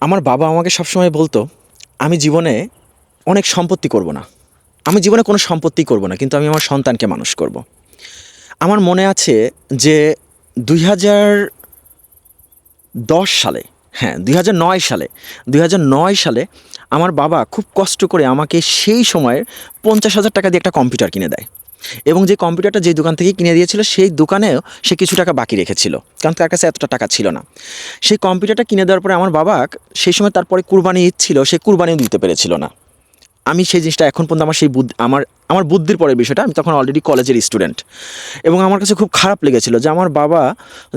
আমার বাবা আমাকে সবসময় বলতো, আমি জীবনে অনেক সম্পত্তি করব না। আমি জীবনে কোনো সম্পত্তিই করব না, কিন্তু আমি আমার সন্তানকে মানুষ করব। আমার মনে আছে যে ২০১০ সালে, হ্যাঁ ২০০৯ সালে আমার বাবা খুব কষ্ট করে আমাকে সেই সময়ের ৫০,০০০ টাকা দিয়ে একটা কম্পিউটার কিনে দেয়। এবং যে কম্পিউটারটা যে দোকান থেকে কিনে দিয়েছিল সেই দোকানেও সে কিছু টাকা বাকি রেখেছিল, কারণ তার কাছে এতটা টাকা ছিল না। সেই কম্পিউটারটা কিনে দেওয়ার পরে আমার বাবা সেই সময় তারপরে কুরবানি ঈদ ছিল, সে কুরবানিও দিতে পেরেছিল না। আমি সেই জিনিসটা এখন পর্যন্ত আমার সেই আমার বুদ্ধির পরের বিষয়টা, আমি তখন অলরেডি কলেজের স্টুডেন্ট, এবং আমার কাছে খুব খারাপ লেগেছিল যে আমার বাবা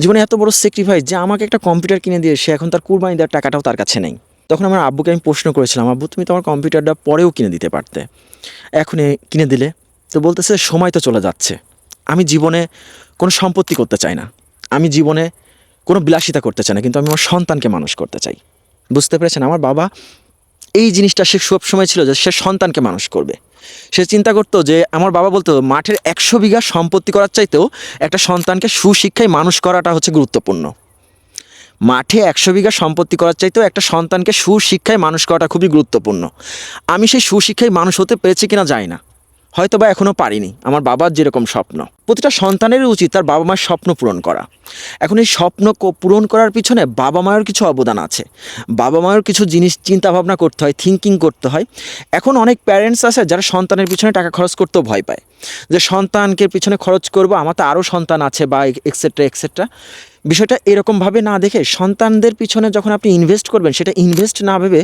জীবনে এত বড় স্যাক্রিফাইস, যে আমাকে একটা কম্পিউটার কিনে দিয়ে সে এখন তার কুরবানি দেওয়ার টাকাটাও তার কাছে নেই। তখন আমার আব্বুকে আমি প্রশ্ন করেছিলাম, আব্বু তুমি তো আমার কম্পিউটারটা পরেও কিনে দিতে পারতে, এখনই কিনে দিলে। তো বলতেছে সময় তো চলে যাচ্ছে, আমি জীবনে কোনো সম্পত্তি করতে চাই না, আমি জীবনে কোনো বিলাসিতা করতে চাই না, কিন্তু আমি আমার সন্তানকে মানুষ করতে চাই। বুঝতে পেরেছেন? আমার বাবা এই জিনিসটা সে সবসময় ছিল যে সে সন্তানকে মানুষ করবে। সে চিন্তা করতো যে, আমার বাবা বলতো মাঠের ১০০ বিঘা সম্পত্তি করার চাইতেও একটা সন্তানকে সুশিক্ষায় মানুষ করাটা হচ্ছে গুরুত্বপূর্ণ। মাঠে ১০০ বিঘা সম্পত্তি করার চাইতেও একটা সন্তানকে সুশিক্ষায় মানুষ করাটা খুবই গুরুত্বপূর্ণ। আমি সেই সুশিক্ষায় মানুষ হতে পেরেছি কিনা জানি না, হয়তো বা এখনও পারিনি। আমার বাবার যেরকম স্বপ্ন, প্রতিটা সন্তানেরই উচিত তার বাবা মায়ের স্বপ্ন পূরণ করা। এখন এই স্বপ্ন পূরণ করার পিছনে বাবা মায়ের কিছু অবদান আছে, বাবা মায়ের কিছু জিনিস চিন্তা ভাবনা করতে হয়, থিঙ্কিং করতে হয়। এখন অনেক প্যারেন্টস আছে যারা সন্তানের পিছনে টাকা খরচ করতেও ভয় পায়, যে সন্তানকে পিছনে খরচ করব, আমার তো আরও সন্তান আছে বা এক্সেট্রা এক্সেট্রা। বিষয়টা এরকমভাবে না দেখে সন্তানদের পিছনে যখন আপনি ইনভেস্ট করবেন, সেটা ইনভেস্ট না ভেবে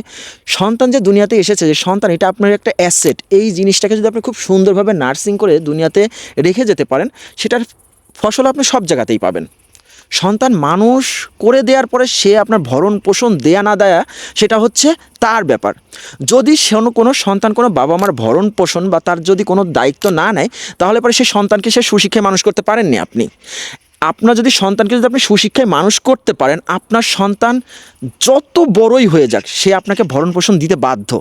সন্তান যে দুনিয়াতে এসেছে, যে সন্তান এটা আপনার একটা অ্যাসেট, এই জিনিসটাকে যদি আপনি খুব সুন্দরভাবে নার্সিং করে দুনিয়াতে রেখে যেতে পারেন, সেটার ফসল আপনি সব জায়গাতেই পাবেন। সন্তান মানুষ করে দেওয়ার পরে সে আপনার ভরণ পোষণ দেয়া না দেয়া সেটা হচ্ছে তার ব্যাপার। যদি কোনো সন্তান কোনো বাবা মার ভরণ পোষণ বা তার যদি কোনো দায়িত্ব না নেয়, তাহলে পরে সেই সন্তানকে সে সুশিক্ষায় মানুষ করতে পারেননি আপনি। আপনার যদি সন্তানকে যদি আপনি সুশিক্ষায় মানুষ করতে পারেন, আপনার সন্তান যত বড়ই হয়ে যাক সে আপনাকে ভরণ পোষণ দিতে বাধ্য,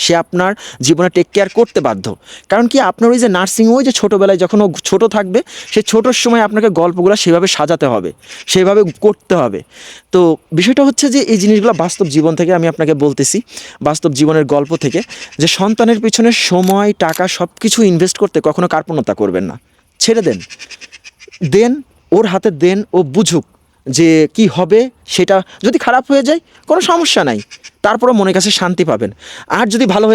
সে আপনার জীবনে টেক কেয়ার করতে বাধ্য। কারণ কি, আপনার ওই যে নার্সিং, ওই যে ছোটোবেলায় যখন ও ছোটো থাকবে, সে ছোটোর সময় আপনাকে গল্পগুলো সেভাবে সাজাতে হবে, সেভাবে করতে হবে। তো বিষয়টা হচ্ছে যে এই জিনিসগুলো বাস্তব জীবন থেকে আমি আপনাকে বলতেছি, বাস্তব জীবনের গল্প থেকে, যে সন্তানের পিছনে সময় টাকা সব কিছু ইনভেস্ট করতে কখনো কার্পণ্যতা করবেন না। ছেড়ে দেন ওর হাতে, দেন ও বুঝুক যে কি হবে। সেটা যদি খারাপ হয়ে যায় কোনো সমস্যা নাই, তারপরও মনের কাছে শান্তি পাবেন। আর যদি ভালো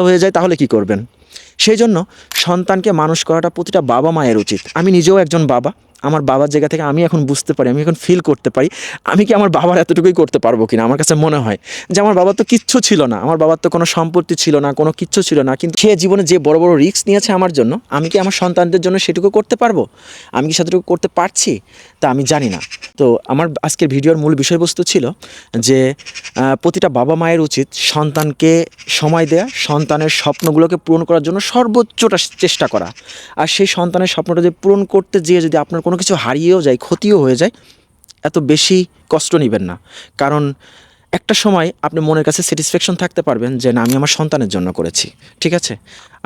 হয়ে যায় তাহলে কি করবেন? সেই জন্য সন্তানকে মানুষ করাটা প্রতিটা বাবা মায়ের উচিত। আমি নিজেও একজন বাবা, আমার বাবার জায়গা থেকে আমি এখন বুঝতে পারি, আমি এখন ফিল করতে পারি আমি কি আমার বাবার এতটুকুই করতে পারবো কিনা। আমার কাছে মনে হয় যে আমার বাবার তো কিচ্ছু ছিল না, আমার বাবার তো কোনো সম্পত্তি ছিল না, কোনো কিচ্ছু ছিল না, কিন্তু সে জীবনে যে বড় বড় রিস্ক নিয়েছে আমার জন্য, আমি কি আমার সন্তানদের জন্য সেটুকু করতে পারবো? আমি কি সেটুকু করতে পারছি? তা আমি জানি না। তো আমার আজকের ভিডিওর মূল বিষয়বস্তু ছিল যে প্রতিটা বাবা মায়ের উচিত সন্তানকে সময় দেয়া, সন্তানের স্বপ্নগুলোকে পূরণ করার জন্য সর্বোচ্চটা চেষ্টা করা। আর সেই সন্তানের স্বপ্নটা যদি পূরণ করতে যেয়ে যদি আপনার কোনো কিছু হারিয়েও যায়, ক্ষতিও হয়ে যায়, এত বেশি কষ্ট নেবেন না। কারণ একটা সময় আপনি মনের কাছে স্যাটিসফ্যাকশন থাকতে পারবেন যে না, আমি আমার সন্তানের জন্য করেছি, ঠিক আছে।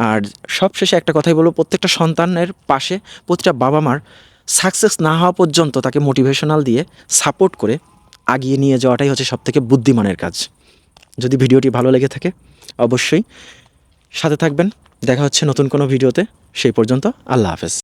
আর সবশেষে একটা কথাই বলবো, প্রত্যেকটা সন্তানের পাশে প্রতিটা বাবা মার সাকসেস না হওয়া পর্যন্ত তাকে মোটিভেশনাল দিয়ে সাপোর্ট করে আগিয়ে নিয়ে যাওয়াটাই হচ্ছে সবথেকে বুদ্ধিমানের কাজ। যদি ভিডিওটি ভালো লেগে থাকে অবশ্যই সাথে থাকবেন। দেখা হচ্ছে নতুন কোনো ভিডিওতে। সেই পর্যন্ত আল্লাহ হাফেজ।